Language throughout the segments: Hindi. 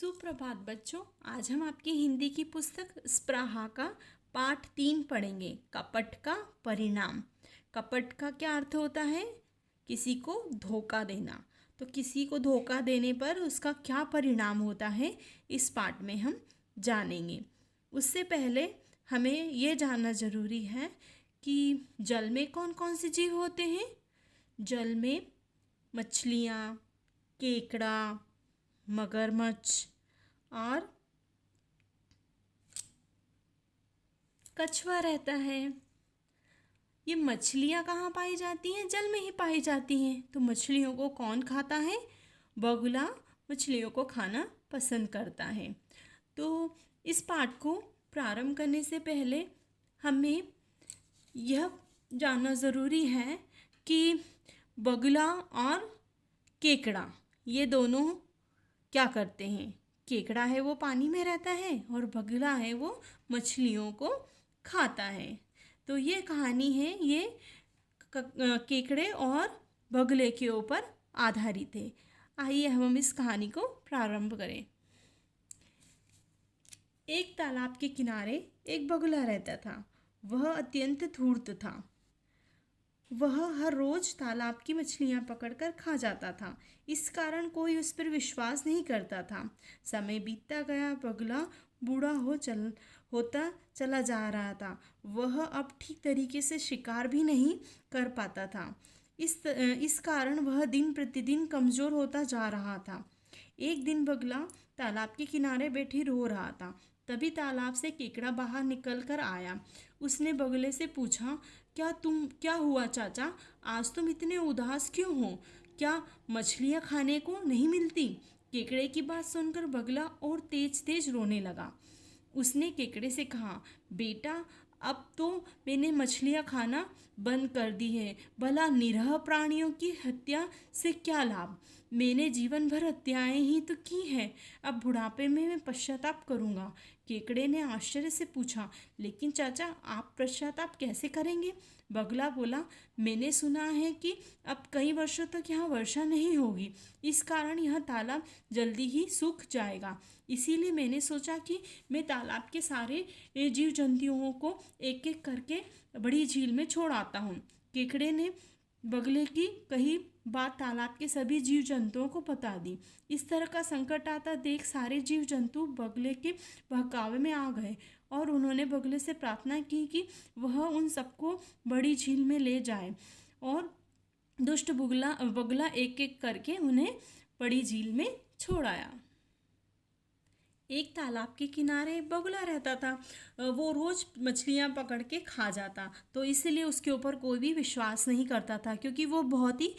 सुप्रभात बच्चों। आज हम आपकी हिंदी की पुस्तक स्पृहा का पाठ 3 पढ़ेंगे। कपट का परिणाम। कपट का क्या अर्थ होता है? किसी को धोखा देना। तो किसी को धोखा देने पर उसका क्या परिणाम होता है, इस पाठ में हम जानेंगे। उससे पहले हमें ये जानना ज़रूरी है कि जल में कौन कौन से जीव होते हैं। जल में मछलियाँ, केकड़ा, मगरमच्छ और कछुआ रहता है। ये मछलियाँ कहाँ पाई जाती हैं? जल में ही पाई जाती हैं। तो मछलियों को कौन खाता है? बगुला मछलियों को खाना पसंद करता है। तो इस पाठ को प्रारंभ करने से पहले हमें यह जानना ज़रूरी है कि बगुला और केकड़ा ये दोनों क्या करते हैं। केकड़ा है वो पानी में रहता है और बगुला है वो मछलियों को खाता है। तो ये कहानी है, ये केकड़े और बगुले के ऊपर आधारित है। आइए हम इस कहानी को प्रारंभ करें। एक तालाब के किनारे एक बगुला रहता था। वह अत्यंत धूर्त था। वह हर रोज तालाब की मछलियां पकड़कर खा जाता था। इस कारण कोई उस पर विश्वास नहीं करता था। समय बीतता गया। बगुला बूढ़ा होता चला जा रहा था। वह अब ठीक तरीके से शिकार भी नहीं कर पाता था। इस कारण वह दिन प्रतिदिन कमज़ोर होता जा रहा था। एक दिन बगुला तालाब के किनारे बैठी रो रहा था। तभी तालाब से केकड़ा बाहर निकल कर आया। उसने बगुले से पूछा, क्या हुआ चाचा? आज तुम इतने उदास क्यों हो? क्या मछलियाँ खाने को नहीं मिलती? केकड़े की बात सुनकर बगुला और तेज तेज रोने लगा। उसने केकड़े से कहा, बेटा, अब तो मैंने मछलियाँ खाना बंद कर दी है। भला निरीह प्राणियों की हत्या से क्या लाभ? मैंने जीवन भर हत्याएं ही तो की हैं। अब बुढ़ापे में मैं पश्चाताप करूँगा। केकड़े ने आश्चर्य से पूछा, लेकिन चाचा, आप पश्चाताप कैसे करेंगे? बगुला बोला, मैंने सुना है कि अब कई वर्षों तक यहाँ वर्षा नहीं होगी। इस कारण यह तालाब जल्दी ही सूख जाएगा। इसीलिए मैंने सोचा कि मैं तालाब के सारे जीव जंतुओं को एक एक करके बड़ी झील में छोड़ आता हूँ। केकड़े ने बगुले की कही बात तालाब के सभी जीव जंतुओं को बता दी। इस तरह का संकट आता देख सारे जीव जंतु बगुले के बहकावे में आ गए और उन्होंने बगुले से प्रार्थना की कि वह उन सबको बड़ी झील में ले जाए। और दुष्ट बगुला एक एक करके उन्हें बड़ी झील में छोड़ आया। एक तालाब के किनारे बगुला रहता था। वो रोज मछलियाँ पकड़ के खा जाता, तो इसलिए उसके ऊपर कोई भी विश्वास नहीं करता था, क्योंकि वो बहुत ही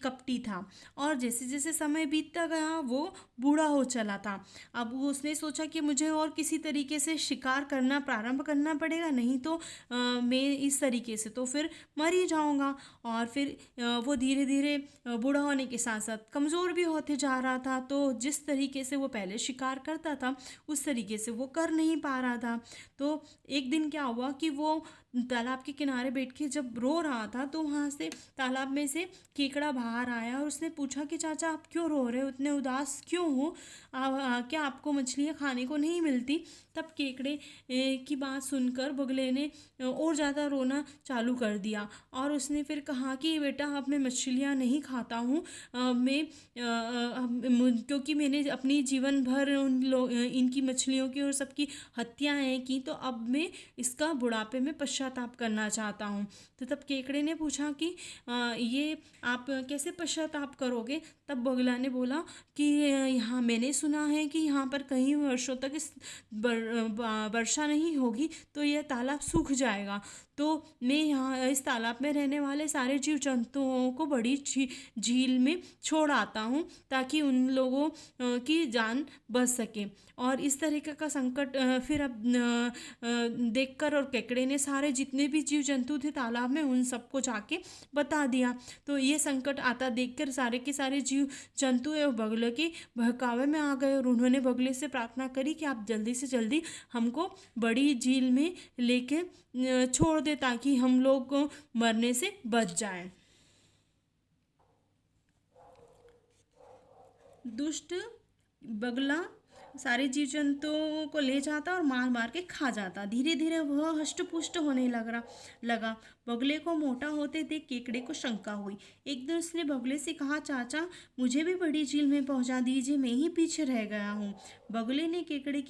कपटी था। और जैसे जैसे समय बीतता गया वो बूढ़ा हो चला था। अब उसने सोचा कि मुझे और किसी तरीके से शिकार करना प्रारंभ करना पड़ेगा, नहीं तो मैं इस तरीके से तो फिर मर ही जाऊंगा। और फिर वो धीरे धीरे बूढ़ा होने के साथ साथ कमज़ोर भी होते जा रहा था। तो जिस तरीके से वो पहले शिकार करता था उस तरीके से वो कर नहीं पा रहा था। तो एक दिन क्या हुआ कि वो तालाब के किनारे बैठ के जब रो रहा था तो वहाँ से तालाब में से केकड़ा बाहर आया और उसने पूछा कि चाचा, आप क्यों रो रहे हो? इतने उदास क्यों हो? क्या आपको मछलियाँ खाने को नहीं मिलती? तब केकड़े की बात सुनकर बगुले ने और ज़्यादा रोना चालू कर दिया और उसने फिर कहा कि बेटा, अब मैं मछलियाँ नहीं खाता हूँ। क्योंकि मैंने अपनी जीवन भर इनकी मछलियों की और सबकी हत्याएँ की, तो अब मैं इसका बुढ़ापे में पश्चाताप करना चाहता हूँ। तो तब केकड़े ने पूछा कि ये आप कैसे पश्चाताप करोगे? तब बगुला ने बोला कि यहाँ मैंने सुना है कि यहाँ पर कई वर्षों तक इस वर्षा नहीं होगी, तो यह तालाब सूख जाएगा। तो मैं यहाँ इस तालाब में रहने वाले सारे जीव जंतुओं को बड़ी झील में छोड़ आता हूँ, ताकि उन लोगों की जान बच सके। और इस तरीके का संकट फिर अब देखकर और केकड़े ने सारे जितने भी जीव जंतु थे तालाब में उन सबको जाके बता दिया। तो ये संकट आता देखकर सारे के सारे जीव जंतु एवं बगुले के बहकावे में आ गए और उन्होंने बगुले से प्रार्थना करी कि आप जल्दी से जल्दी हमको बड़ी झील में लेके छोड़ दे, ताकि हम लोग मरने से बच जाएं। दुष्ट बगुला सारे जीव जंतुओं को ले जाता और मार मार के खा जाता। धीरे धीरे वह हष्ट पुष्ट होने लगा। बगुले को मोटा होते देख केकड़े को शंका हुई। एक दिन उसने बगुले से कहा, चाचा मुझे भी बड़ी झील में पहुंचा दीजिए, मैं ही पीछे रह गया हूँ। बगुले ने केकड़े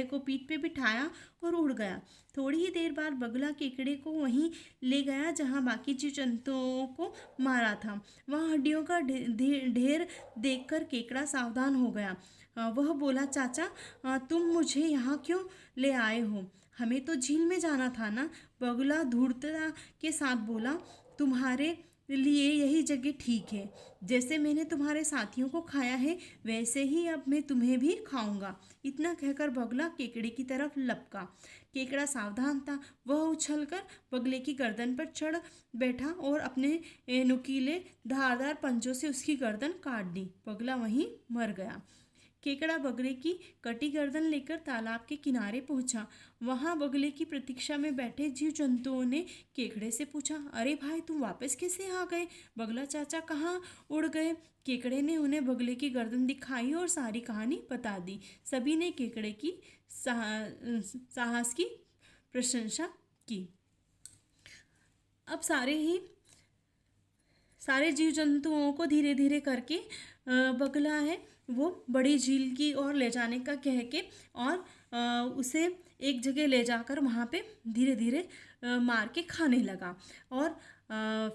को पीठ पे बिठाया और उड़ गया। थोड़ी ही देर बाद बगुला केकड़े को वहीं ले गया जहाँ बाकी जीव जंतुओं को मारा था। वहाँ हड्डियों का ढेर देखकर केकड़ा सावधान हो गया। वह बोला, चाचा तुम मुझे यहाँ क्यों ले आए हो? हमें तो झील में जाना था ना। बगुला धूर्तता के साथ बोला, तुम्हारे लिए यही जगह ठीक है। जैसे मैंने तुम्हारे साथियों को खाया है वैसे ही अब मैं तुम्हें भी खाऊंगा। इतना कहकर बगुला केकड़े की तरफ लपका। केकड़ा सावधान था। वह उछलकर बगले की गर्दन पर चढ़ बैठा और अपने नुकीले धारदार पंजों से उसकी गर्दन काट दी। बगला वहीं मर गया। केकड़ा बगले की कटी गर्दन लेकर तालाब के किनारे पहुंचा। वहां बगले की प्रतीक्षा में बैठे जीव जंतुओं ने केकड़े से पूछा, अरे भाई तुम वापस कैसे आ गए? बगला चाचा कहाँ उड़ गए? केकड़े ने उन्हें बगले की गर्दन दिखाई और सारी कहानी बता दी। सभी ने केकड़े की साहस की प्रशंसा की। अब सारे जीव जंतुओं को धीरे धीरे करके बगला है वो बड़ी झील की ओर ले जाने का कह के और उसे एक जगह ले जाकर वहाँ पे धीरे धीरे मार के खाने लगा। और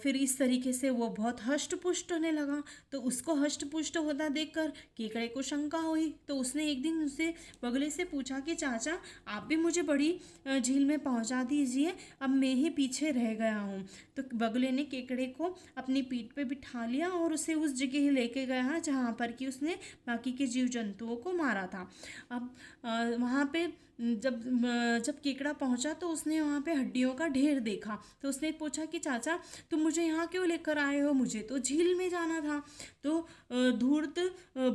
फिर इस तरीके से वो बहुत हष्ट पुष्ट होने लगा। तो उसको हष्ट पुष्ट होता देखकर केकड़े को शंका हुई। तो उसने एक दिन उससे बगले से पूछा कि चाचा आप भी मुझे बड़ी झील में पहुंचा दीजिए, अब मैं ही पीछे रह गया हूँ। तो बगले ने केकड़े को अपनी पीठ पे बिठा लिया और उसे उस जगह लेके गया जहाँ पर कि उसने बाकी के जीव जंतुओं को मारा था। अब वहाँ पे जब केकड़ा पहुंचा तो उसने वहाँ पे हड्डियों का ढेर देखा। तो उसने पूछा कि चाचा तुम मुझे यहाँ क्यों लेकर आए हो? मुझे तो झील में जाना था। तो धूर्त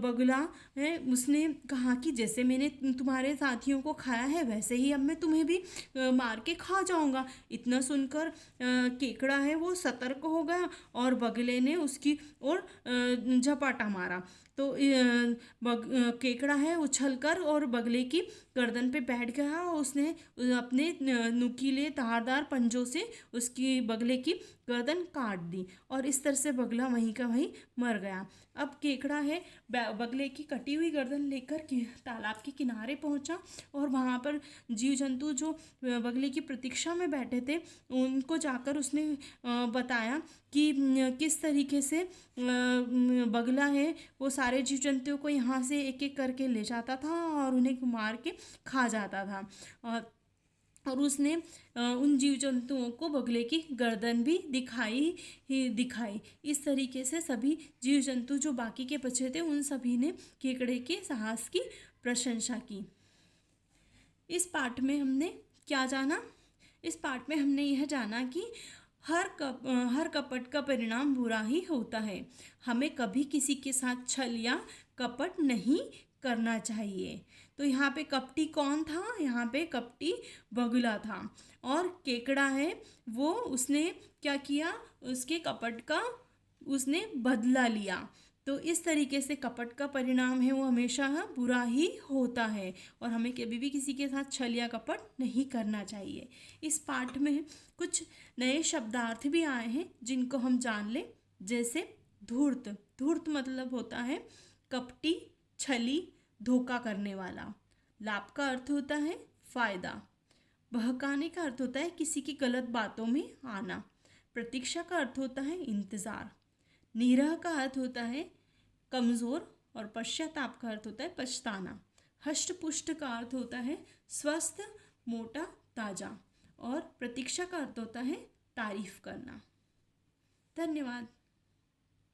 बगुला है उसने कहा कि जैसे मैंने तुम्हारे साथियों को खाया है वैसे ही अब मैं तुम्हें भी मार के खा जाऊंगा। इतना सुनकर केकड़ा है वो सतर्क हो गया और बगले ने उसकी ओर झपाटा मारा। तो केकड़ा है उछलकर और बगले की गर्दन पे बैठ गया और उसने अपने नुकीले धारदार पंजों से उसकी बगले की गर्दन काट दी और इस तरह से बगला वहीं का वहीं मर गया। अब केकड़ा है बगले की कटी हुई गर्दन लेकर तालाब के किनारे पहुंचा और वहाँ पर जीव जंतु जो बगले की प्रतीक्षा में बैठे थे उनको जाकर उसने बताया कि किस तरीके से बगला है वो सारे जीव जंतुओं को यहाँ से एक एक करके ले जाता था और उन्हें मार के खा जाता था। और उसने उन जीव जंतुओं को बगले की गर्दन भी दिखाई। इस तरीके से सभी जीव जंतु जो बाकी के बचे थे उन सभी ने केकड़े के साहस की प्रशंसा की। इस पाठ में हमने क्या जाना? इस पाठ में हमने यह जाना कि हर कपट का परिणाम बुरा ही होता है। हमें कभी किसी के साथ छल या कपट नहीं करना चाहिए। तो यहाँ पे कपटी कौन था? यहाँ पे कपटी बगुला था और केकड़ा है वो उसने क्या किया? उसके कपट का उसने बदला लिया। तो इस तरीके से कपट का परिणाम है वो हमेशा बुरा ही होता है और हमें कभी भी किसी के साथ छल या कपट नहीं करना चाहिए। इस पाठ में कुछ नए शब्दार्थ भी आए हैं जिनको हम जान लें। जैसे धूर्त। धूर्त मतलब होता है कपटी, छली, धोखा करने वाला। लाभ का अर्थ होता है फायदा। बहकाने का अर्थ होता है किसी की गलत बातों में आना। प्रतीक्षा का अर्थ होता है इंतज़ार। निरह का अर्थ होता है कमज़ोर और पश्चाताप का अर्थ होता है पछताना। हष्ट पुष्ट का अर्थ होता है स्वस्थ, मोटा, ताज़ा और प्रतीक्षा का अर्थ होता है तारीफ करना। धन्यवाद।